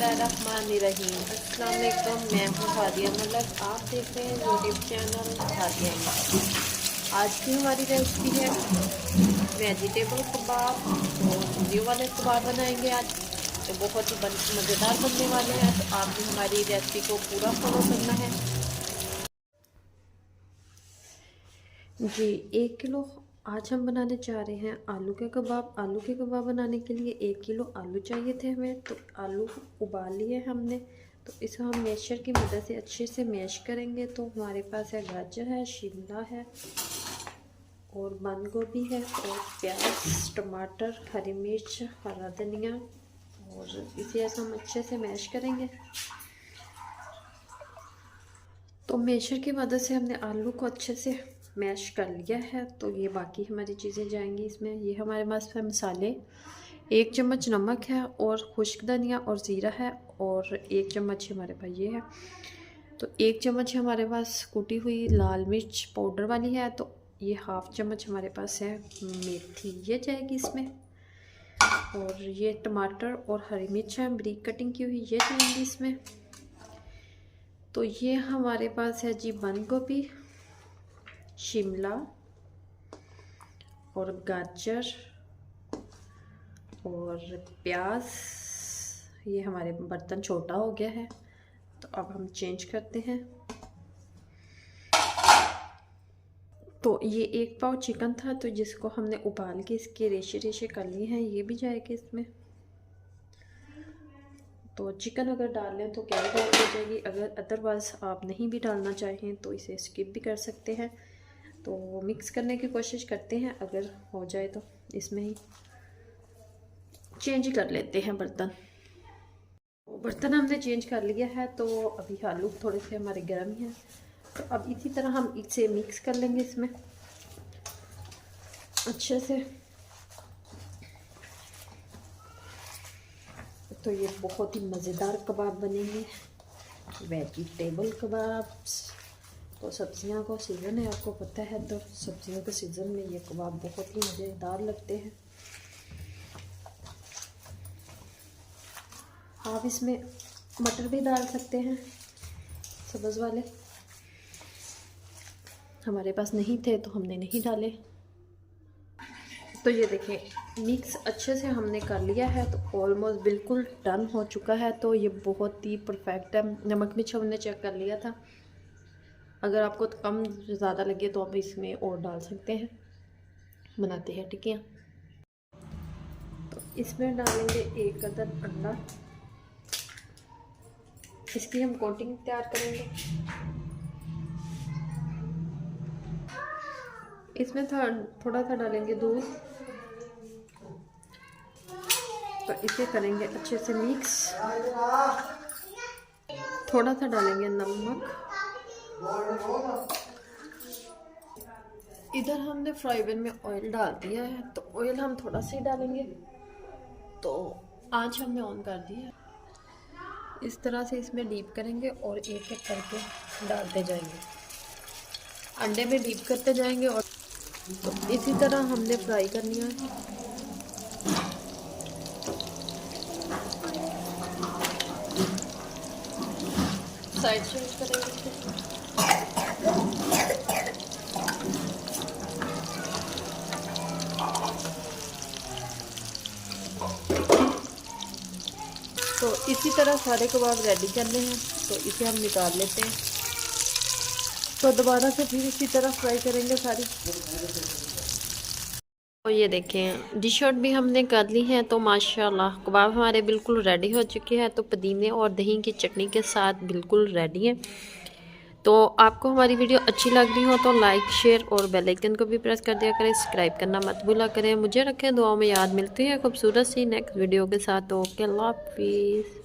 बिस्मिल्लाहिर्रहमानिर्रहीम। अस्सलाम वालेकुम। मैं हूँ हादिया मलक, आप देख रहे हैं यूट्यूब चैनल हादिया मलक। आज की हमारी रेसिपी है वेजिटेबल कबाब। तो सब्जियों वाले कबाब बनाएंगे आज, तो बहुत ही मज़ेदार बनने वाले हैं। तो आप भी हमारी रेसिपी को पूरा फॉलो करना है जी। 1 किलो आज हम बनाने जा रहे हैं आलू के कबाब। आलू के कबाब बनाने के लिए 1 किलो आलू चाहिए थे हमें। तो आलू उबाल लिए हमने, तो इसे हम मैशर की मदद से अच्छे से मैश करेंगे। तो हमारे पास है गाजर है, शिमला है और बंद गोभी है और प्याज, टमाटर, हरी मिर्च, हरा धनिया, और इसे ऐसा हम अच्छे से मैश करेंगे। तो मैशर की मदद से हमने आलू को अच्छे से मैश कर लिया है। तो ये बाकी हमारी चीज़ें जाएंगी इसमें। ये हमारे पास है मसाले, 1 चम्मच नमक है और खुश्क धनिया और ज़ीरा है, और 1 चम्मच हमारे पास ये है। तो 1 चम्मच हमारे पास कुटी हुई लाल मिर्च पाउडर वाली है। तो ये 1/2 चम्मच हमारे पास है मेथी, ये जाएगी इसमें। और ये टमाटर और हरी मिर्च है बारीक कटिंग की हुई, ये जाएंगी इसमें। तो ये हमारे पास है जी बंद गोभी, शिमला और गाजर और प्याज। ये हमारे बर्तन छोटा हो गया है, तो अब हम चेंज करते हैं। तो ये 1 पाव चिकन था, तो जिसको हमने उबाल के इसके रेशे रेशे कर लिए हैं, ये भी जाएगा इसमें। तो चिकन अगर डाल लें तो क्या डाल दी जाएगी, अगर अदरवाइज़ आप नहीं भी डालना चाहें तो इसे स्किप भी कर सकते हैं। तो मिक्स करने की कोशिश करते हैं, अगर हो जाए तो इसमें ही चेंज कर लेते हैं बर्तन। बर्तन हमने चेंज कर लिया है। तो अभी आलू थोड़े से हमारे गर्म हैं, तो अब इसी तरह हम इसे मिक्स कर लेंगे इसमें अच्छे से। तो ये बहुत ही मज़ेदार कबाब बनेंगे, वेजिटेबल कबाब्स। तो सब्जियों का सीज़न है, आपको पता है, तो सब्जियों के सीज़न में ये कबाब बहुत ही मज़ेदार लगते हैं। आप इसमें मटर भी डाल सकते हैं, सब्ज़ वाले। हमारे पास नहीं थे तो हमने नहीं डाले। तो ये देखें, मिक्स अच्छे से हमने कर लिया है। तो ऑलमोस्ट बिल्कुल डन हो चुका है। तो ये बहुत ही परफेक्ट है। नमक मिर्च हमने चेक कर लिया था, अगर आपको तो कम ज़्यादा लगे तो आप इसमें और डाल सकते हैं। बनाते हैं टिक्कियाँ। तो इसमें डालेंगे 1 अदद अंडा, इसकी हम कोटिंग तैयार करेंगे। इसमें थोड़ा सा डालेंगे दूध। तो इसे करेंगे अच्छे से मिक्स। थोड़ा सा डालेंगे नमक। इधर हमने फ्राई पैन में ऑयल डाल दिया है, तो ऑयल हम थोड़ा सा ही डालेंगे। तो आंच हमने ऑन कर दी है। इस तरह से इसमें डीप करेंगे और एक एक करके डालते जाएंगे, अंडे में डीप करते जाएंगे। और तो इसी तरह हमने फ्राई करनी है। साइड चेंज करेंगे। तो इसी तरह सारे कबाब रेडी करने हैं। तो इसे हम निकाल लेते हैं। तो दोबारा से फिर इसी तरह फ्राई करेंगे सारी। तो ये देखें, डिश आउट भी हमने कर ली है। तो माशाल्लाह कबाब हमारे बिल्कुल रेडी हो चुके हैं। तो पुदीने और दही की चटनी के साथ बिल्कुल रेडी है। तो आपको हमारी वीडियो अच्छी लग रही हो तो लाइक, शेयर और बेल आइकन को भी प्रेस कर दिया करें। सब्सक्राइब करना मत भूला करें। मुझे रखें दुआओं में याद। मिलती है खूबसूरत सी नेक्स्ट वीडियो के साथ। ओके, अल्लाह हाफिज़।